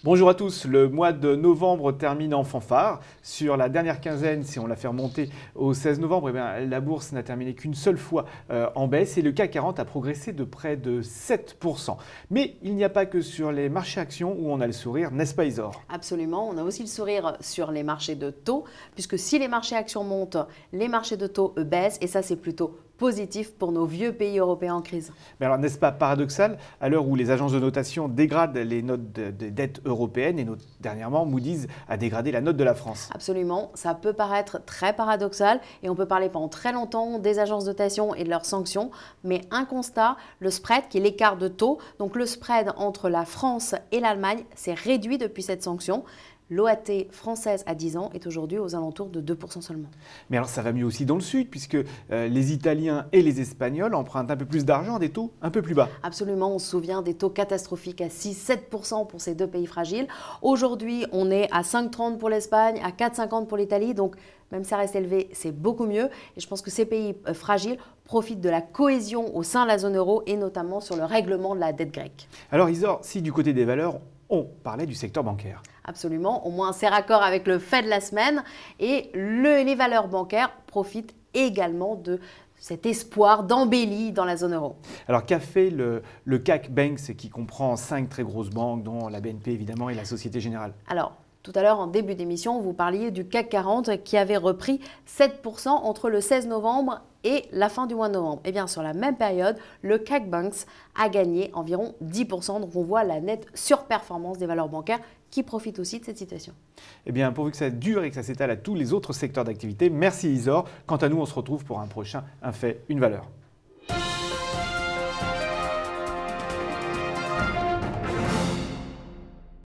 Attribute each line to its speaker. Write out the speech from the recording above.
Speaker 1: Bonjour à tous, le mois de novembre termine en fanfare. Sur la dernière quinzaine, si on la fait remonter au 16 novembre, la bourse n'a terminé qu'une seule fois en baisse et le CAC 40 a progressé de près de 7%. Mais il n'y a pas que sur les marchés actions où on a le sourire, n'est-ce pas Isor?
Speaker 2: Absolument, on a aussi le sourire sur les marchés de taux, puisque si les marchés actions montent, les marchés de taux baissent et ça c'est plutôt positif pour nos vieux pays européens en crise.
Speaker 1: Mais alors n'est-ce pas paradoxal à l'heure où les agences de notation dégradent les notes de dette européennes et dernièrement Moody's a dégradé la note de la France?
Speaker 2: Absolument, ça peut paraître très paradoxal et on peut parler pendant très longtemps des agences de notation et de leurs sanctions, mais un constat, le spread qui est l'écart de taux, donc le spread entre la France et l'Allemagne s'est réduit depuis cette sanction. L'OAT française à 10 ans est aujourd'hui aux alentours de 2% seulement.
Speaker 1: Mais alors ça va mieux aussi dans le sud puisque les Italiens et les Espagnols empruntent un peu plus d'argent à des taux un peu plus bas.
Speaker 2: Absolument, on se souvient des taux catastrophiques à 6-7% pour ces deux pays fragiles. Aujourd'hui, on est à 5,30 pour l'Espagne, à 4,50 pour l'Italie. Donc même si ça reste élevé, c'est beaucoup mieux. Et je pense que ces pays fragiles profitent de la cohésion au sein de la zone euro et notamment sur le règlement de la dette grecque.
Speaker 1: Alors Isor, si du côté des valeurs, on parlait du secteur bancaire.
Speaker 2: Absolument, au moins c'est raccord avec le fait de la semaine et les valeurs bancaires profitent également de cet espoir d'embellie dans la zone euro.
Speaker 1: Alors qu'a fait le CAC Banks qui comprend 5 très grosses banques dont la BNP évidemment et la Société Générale?
Speaker 2: Alors, tout à l'heure, en début d'émission, vous parliez du CAC 40 qui avait repris 7% entre le 16 novembre et la fin du mois de novembre. Et bien, sur la même période, le CAC Banks a gagné environ 10%. Donc, on voit la nette surperformance des valeurs bancaires qui profitent aussi de cette situation.
Speaker 1: Eh bien, pourvu que ça dure et que ça s'étale à tous les autres secteurs d'activité, merci Isor. Quant à nous, on se retrouve pour un prochain Un fait, une valeur.